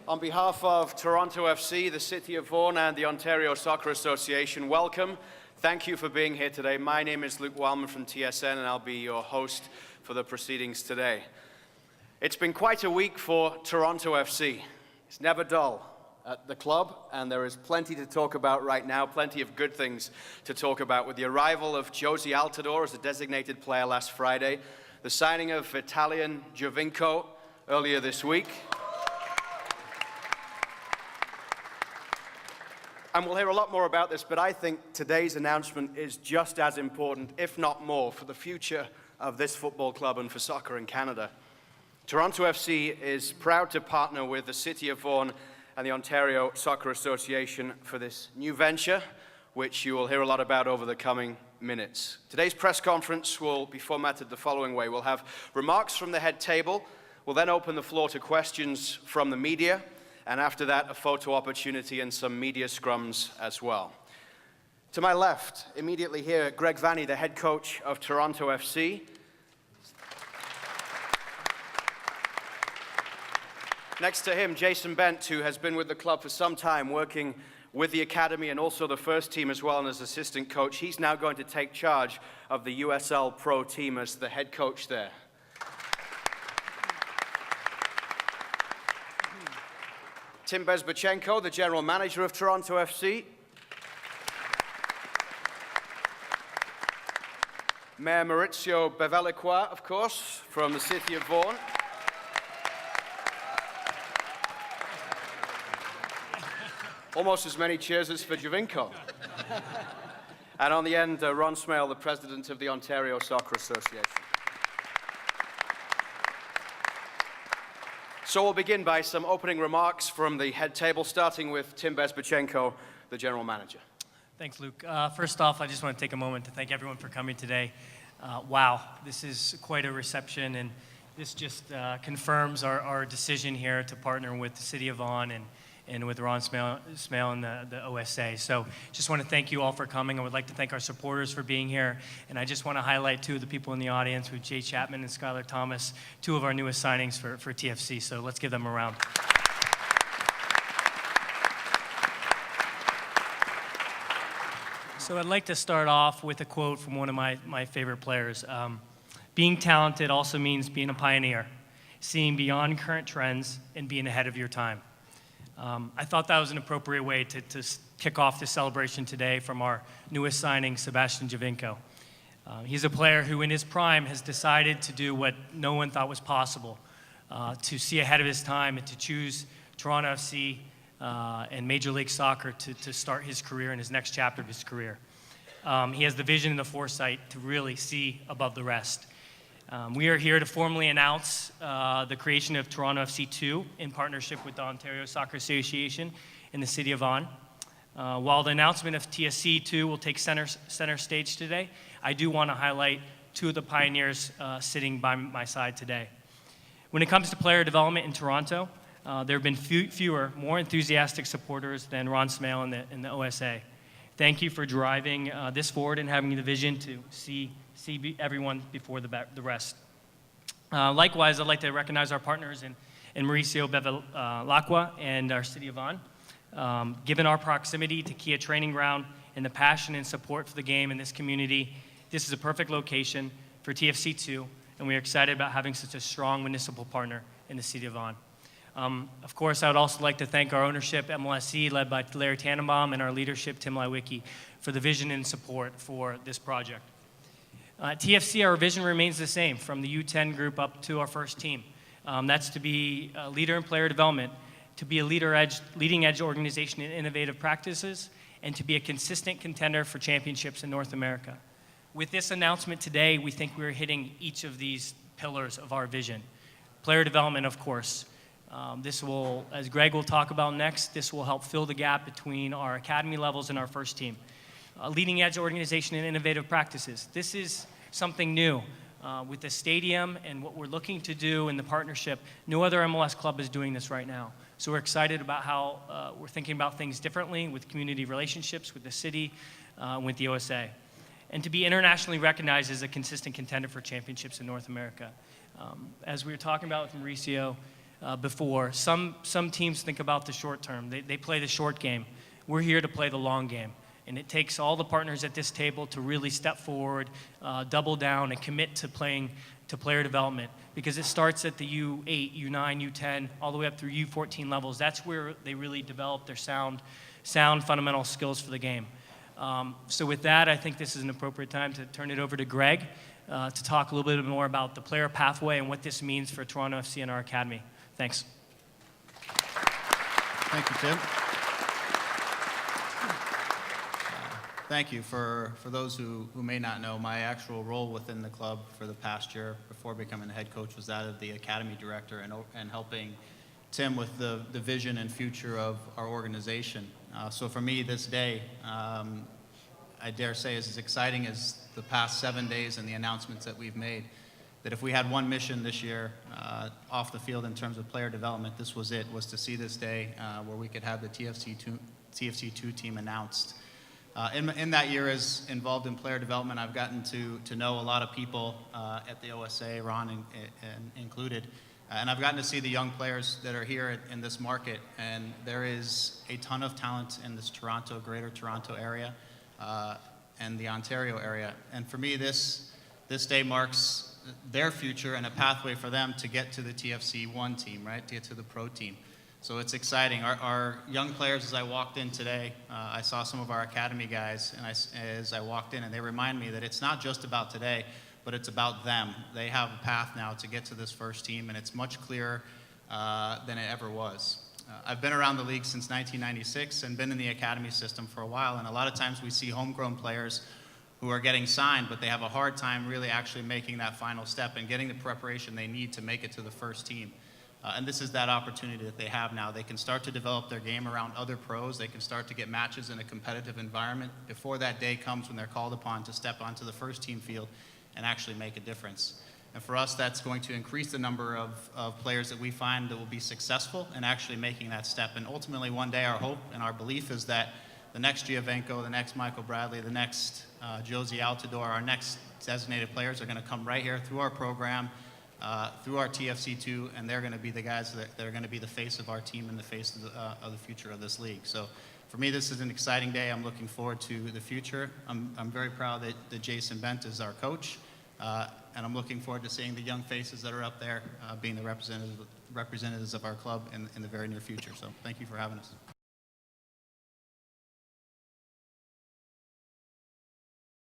On behalf of Toronto FC, the City of Vaughan, and the Ontario Soccer Association, welcome. Thank you for being here today. My name is Luke Wellman from TSN, and I'll be your host for the proceedings today. It's been quite a week for Toronto FC. It's never dull at the club, and there is plenty to talk about right now, plenty of good things to talk about, with the arrival of Jozy Altidore as a designated player last Friday, the signing of Italian Giovinco earlier this week. And we'll hear a lot more about this, but I think today's announcement is just as important, if not more, for the future of this football club and for soccer in Canada. Toronto FC is proud to partner with the City of Vaughan and the Ontario Soccer Association for this new venture, which you will hear a lot about over the coming minutes. Today's press conference will be formatted the following way. We'll have remarks from the head table. We'll then open the floor to questions from the media. And after that, a photo opportunity and some media scrums as well. To my left, immediately here, Greg Vanney, the head coach of Toronto FC. Next to him, Jason Bent, who has been with the club for some time, working with the academy and also the first team as well, and as assistant coach. He's now going to take charge of the USL Pro team as the head coach there. Tim Bezbatchenko, the general manager of Toronto FC. Mayor Maurizio Bevilacqua, of course, from the City of Vaughan. Almost as many cheers as for Giovinco. And on the end, Ron Smale, the president of the Ontario Soccer Association. So we'll begin by some opening remarks from the head table, starting with Tim Bezbatchenko, the general manager. Thanks, Luke. First off, I just want to take a moment to thank everyone for coming today. Wow, this is quite a reception, and this just confirms our decision here to partner with the City of Vaughan and with Ron Smale and the OSA. So just want to thank you all for coming. I would like to thank our supporters for being here. And I just want to highlight two of the people in the audience, with Jay Chapman and Skylar Thomas, two of our newest signings for TFC. So let's give them a round. So I'd like to start off with a quote from one of my favorite players. Being talented also means being a pioneer, seeing beyond current trends and being ahead of your time. I thought that was an appropriate way to kick off this celebration today from our newest signing, Sebastian Giovinco. He's a player who in his prime has decided to do what no one thought was possible, to see ahead of his time and to choose Toronto FC and Major League Soccer to start his career in his next chapter of his career. He has the vision and the foresight to really see above the rest. We are here to formally announce the creation of Toronto FC 2 in partnership with the Ontario Soccer Association in the City of Vaughan. While the announcement of TSC 2 will take center stage today, I do want to highlight two of the pioneers sitting by my side today. When it comes to player development in Toronto, there have been fewer, more enthusiastic supporters than Ron Smale and the OSA. Thank you for driving this forward and having the vision to see everyone before the rest. Likewise, I'd like to recognize our partners in Maurizio Bevilacqua and our City of Vaughan. Given our proximity to Kia Training Ground and the passion and support for the game in this community, this is a perfect location for TFC2, and we are excited about having such a strong municipal partner in the City of Vaughan. Of course, I would also like to thank our ownership, MLSC, led by Larry Tannenbaum, and our leadership, Tim Lewicki, for the vision and support for this project. At TFC, our vision remains the same, from the U10 group up to our first team. That's to be a leader in player development, to be a leading-edge organization in innovative practices, and to be a consistent contender for championships in North America. With this announcement today, we think we're hitting each of these pillars of our vision. Player development, of course. This will, as Greg will talk about next, this will help fill the gap between our academy levels and our first team. A leading-edge organization in innovative practices. This is something new with the stadium and what we're looking to do in the partnership. No other MLS club is doing this right now. So we're excited about how we're thinking about things differently with community relationships, with the city, with the OSA. And to be internationally recognized as a consistent contender for championships in North America. As we were talking about with Mauricio, before. Some teams think about the short term. They play the short game. We're here to play the long game. And it takes all the partners at this table to really step forward, double down, and commit to playing to player development, because it starts at the U8, U9, U10, all the way up through U14 levels. That's where they really develop their sound fundamental skills for the game. So with that, I think this is an appropriate time to turn it over to Greg to talk a little bit more about the player pathway and what this means for Toronto FC and our academy. Thanks. Thank you, Tim. Thank you. For those who may not know, my actual role within the club for the past year before becoming the head coach was that of the academy director and helping Tim with the vision and future of our organization. So for me, this day, I dare say, is as exciting as the past 7 days and the announcements that we've made. That if we had one mission this year off the field in terms of player development, this was it, was to see this day where we could have the TFC2 team announced. In that year as involved in player development, I've gotten to know a lot of people at the OSA, Ron included, and I've gotten to see the young players that are here in this market, and there is a ton of talent in this Greater Toronto area and the Ontario area. And for me, this day marks their future and a pathway for them to get to the TFC1 team, right, to get to the pro team. So it's exciting. Our young players, as I walked in today, I saw some of our academy guys, and as I walked in, and they remind me that it's not just about today, but it's about them. They have a path now to get to this first team, and it's much clearer than it ever was. I've been around the league since 1996 and been in the academy system for a while, and a lot of times we see homegrown players who are getting signed, but they have a hard time really actually making that final step and getting the preparation they need to make it to the first team. And this is that opportunity that they have now. They can start to develop their game around other pros. They can start to get matches in a competitive environment before that day comes when they're called upon to step onto the first team field and actually make a difference. And for us, that's going to increase the number of players that we find that will be successful in actually making that step. And ultimately, one day, our hope and our belief is that the next Giovenco, the next Michael Bradley, the next Josie Altidore, our next designated players are going to come right here through our program, through our TFC2, and they're going to be the guys that are going to be the face of our team and the face of the future of this league. So for me, this is an exciting day. I'm looking forward to the future. I'm very proud that Jason Bent is our coach, and I'm looking forward to seeing the young faces that are up there being the representatives of our club in the very near future. So thank you for having us.